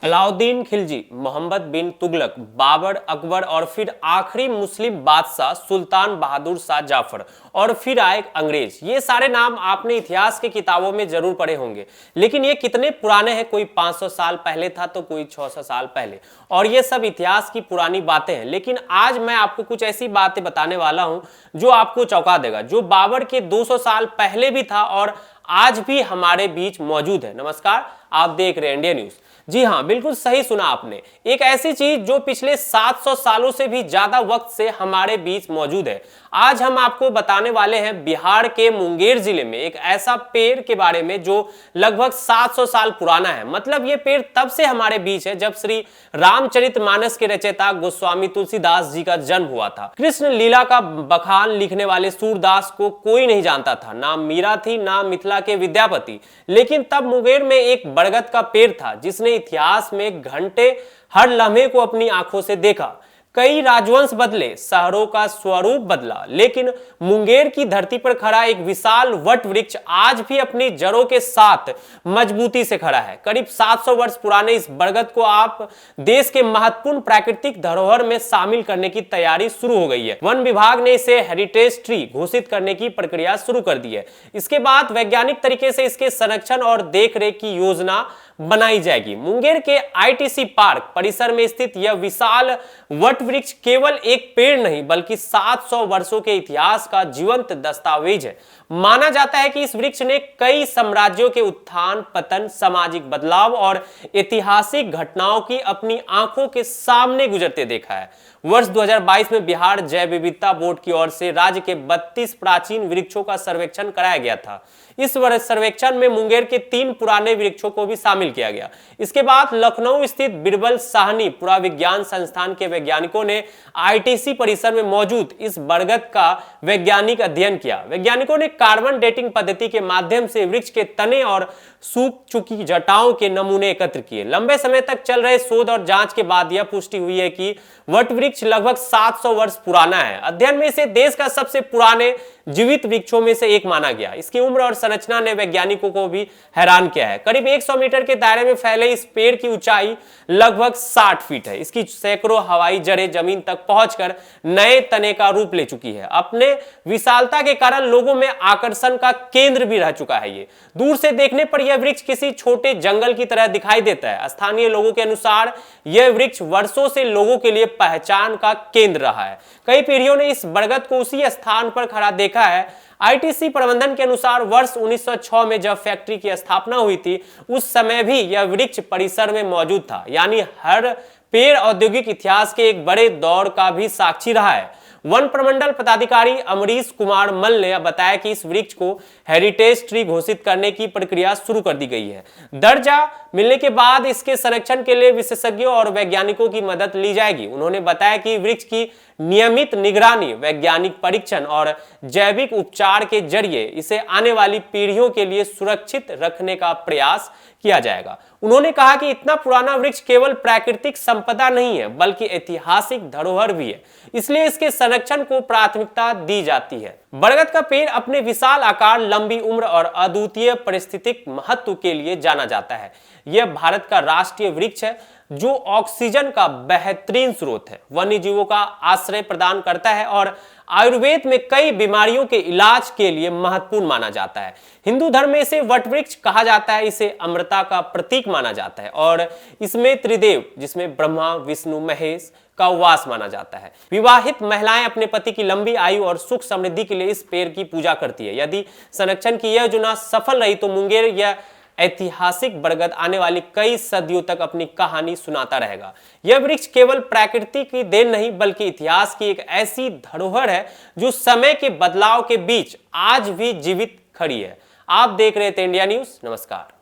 अलाउद्दीन खिलजी, मोहम्मद बिन तुगलक, बाबर, अकबर और फिर आखिरी मुस्लिम बादशाह सुल्तान बहादुर शाह जाफर और फिर आए अंग्रेज। ये सारे नाम आपने इतिहास की किताबों में जरूर पढ़े होंगे, लेकिन ये कितने पुराने हैं? कोई 500 साल पहले था तो कोई 600 साल पहले, और ये सब इतिहास की पुरानी बातें हैं। लेकिन आज मैं आपको कुछ ऐसी बातें बताने वाला हूं जो आपको चौंका देगा, जो बाबर के 200 साल पहले भी था और आज भी हमारे बीच मौजूद है। नमस्कार, आप देख रहे हैं इंडिया न्यूज। जी हां, बिल्कुल सही सुना आपने। एक ऐसी चीज जो पिछले 700 सालों से भी ज्यादा वक्त से हमारे बीच मौजूद है। आज हम आपको बताने वाले हैं बिहार के मुंगेर जिले में एक ऐसा पेड़ के बारे में जो लगभग 700 साल पुराना है। मतलब ये पेड़ तब से हमारे बीच है जब श्री रामचरितमानस के रचयिता गोस्वामी तुलसीदास जी का जन्म हुआ था। कृष्ण लीला का बखान लिखने वाले सूरदास को कोई नहीं जानता था, ना मीरा थी, ना मिथिला के विद्यापति। लेकिन तब मुंगेर में एक बरगद का पेड़ था जिसने इतिहास में घंटे हर लम्हे को अपनी आंखों से देखा। कई राजवंश बदले, शहरों का स्वरूप बदला, लेकिन मुंगेर की धरती पर खड़ा एक विशाल वट वृक्ष आज भी अपनी जड़ों के साथ मजबूती से खड़ा है। करीब 700 वर्ष पुराने इस बरगद को आप देश के महत्वपूर्ण प्राकृतिक धरोहर में शामिल करने की तैयारी शुरू हो गई है। वन विभाग ने इसे हेरिटेज ट्री घोषित करने की प्रक्रिया शुरू कर दी है। इसके बाद वैज्ञानिक तरीके से इसके संरक्षण और देखरेख की योजना बनाई जाएगी। मुंगेर के आईटीसी पार्क परिसर में स्थित यह विशाल वट वृक्ष केवल एक पेड़ नहीं बल्कि 700 वर्षों के इतिहास का जीवंत दस्तावेज है। माना जाता है कि इस वृक्ष ने कई साम्राज्यों के उत्थान पतन, सामाजिक बदलाव और ऐतिहासिक घटनाओं की अपनी आंखों के सामने गुजरते देखा है। वर्ष 2022 में बिहार जैव विविधता बोर्ड की ओर से राज्य के 32 प्राचीन वृक्षों का सर्वेक्षण कराया गया था। इस वर्ष सर्वेक्षण में मुंगेर के 3 पुराने वृक्षों को भी शामिल किया गया। इसके बाद लखनऊ स्थित बिरबल साहनी पुराविज्ञान संस्थान के वैज्ञानिकों ने आईटीसी परिसर में मौजूद इस बरगद का वैज्ञानिक अध्ययन किया। वैज्ञानिकों ने कार्बन डेटिंग पद्धति के माध्यम से वृक्ष के तने और सूख चुकी जटाओं के नमूने एकत्र किए। लंबे समय तक चल रहे शोध और जांच के बाद यह पुष्टि हुई है कि वट वृक्ष लगभग 700 वर्ष पुराना है। अध्ययन में इसे देश का सबसे पुराने जीवित वृक्षों में से एक माना गया। इसकी उम्र और संरचना ने वैज्ञानिकों को भी हैरान किया है। करीब 100 मीटर के दायरे में फैले इस पेड़ की ऊंचाई लगभग 60 फीट है। इसकी सैकड़ों हवाई जड़ें जमीन तक पहुंचकर नए तने का रूप ले चुकी है। अपने विशालता के कारण लोगों में आकर्षण का केंद्र भी रह चुका है। ये दूर से देखने पर यह वृक्ष किसी छोटे जंगल की तरह दिखाई देता है। स्थानीय लोगों के अनुसार यह वृक्ष वर्षों से लोगों के लिए पहचान का केंद्र रहा है। कई पीढ़ियों ने इस बरगद को उसी स्थान पर खड़ा देखा है। आईटीसी प्रबंधन के अनुसार वर्ष 1906 में जब फैक्ट्री की स्थापना हुई थी उस समय भी यह वृक्ष परिसर में मौजूद था। यानी हर पेड़ औद्योगिक इतिहास के एक बड़े दौर का भी साक्षी रहा है। वन प्रमंडल पदाधिकारी अमरीश कुमार मल ने बताया कि इस वृक्ष को हेरिटेज ट्री घोषित करने की प्रक्रिया शुरू कर दी गई है। दर्जा मिलने के बाद इसके संरक्षण के लिए विशेषज्ञों और वैज्ञानिकों की मदद ली जाएगी। उन्होंने बताया कि वृक्ष की नियमित निगरानी, वैज्ञानिक परीक्षण और जैविक उपचार के जरिए इसे आने वाली पीढ़ियों के लिए सुरक्षित रखने का प्रयास किया जाएगा। उन्होंने कहा कि इतना पुराना वृक्ष केवल प्राकृतिक संपदा नहीं है बल्कि ऐतिहासिक धरोहर भी है, इसलिए इसके संरक्षण को प्राथमिकता दी जाती है। बरगद का पेड़ अपने विशाल आकार, लंबी उम्र और अद्वितीय पारिस्थितिक महत्व के लिए जाना जाता है। यह भारत का राष्ट्रीय वृक्ष है जो ऑक्सीजन का बेहतरीन स्रोत है, वन्य जीवों का आश्रय प्रदान करता है और आयुर्वेद में कई बीमारियों के इलाज के लिए महत्वपूर्ण माना जाता है। हिंदू धर्म में इसे वट वृक्ष कहा जाता है। इसे अमृता का प्रतीक माना जाता है और इसमें त्रिदेव, जिसमें ब्रह्मा, विष्णु, महेश का वास माना जाता है। विवाहित महिलाएं अपने पति की लंबी आयु और सुख समृद्धि के लिए इस पेड़ की पूजा करती है। यदि संरक्षण की यह योजना सफल रही तो मुंगेर यह ऐतिहासिक बरगद आने वाली कई सदियों तक अपनी कहानी सुनाता रहेगा। यह वृक्ष केवल प्रकृति की देन नहीं बल्कि इतिहास की एक ऐसी धरोहर है जो समय के बदलाव के बीच आज भी जीवित खड़ी है। आप देख रहे थे इंडिया न्यूज। नमस्कार।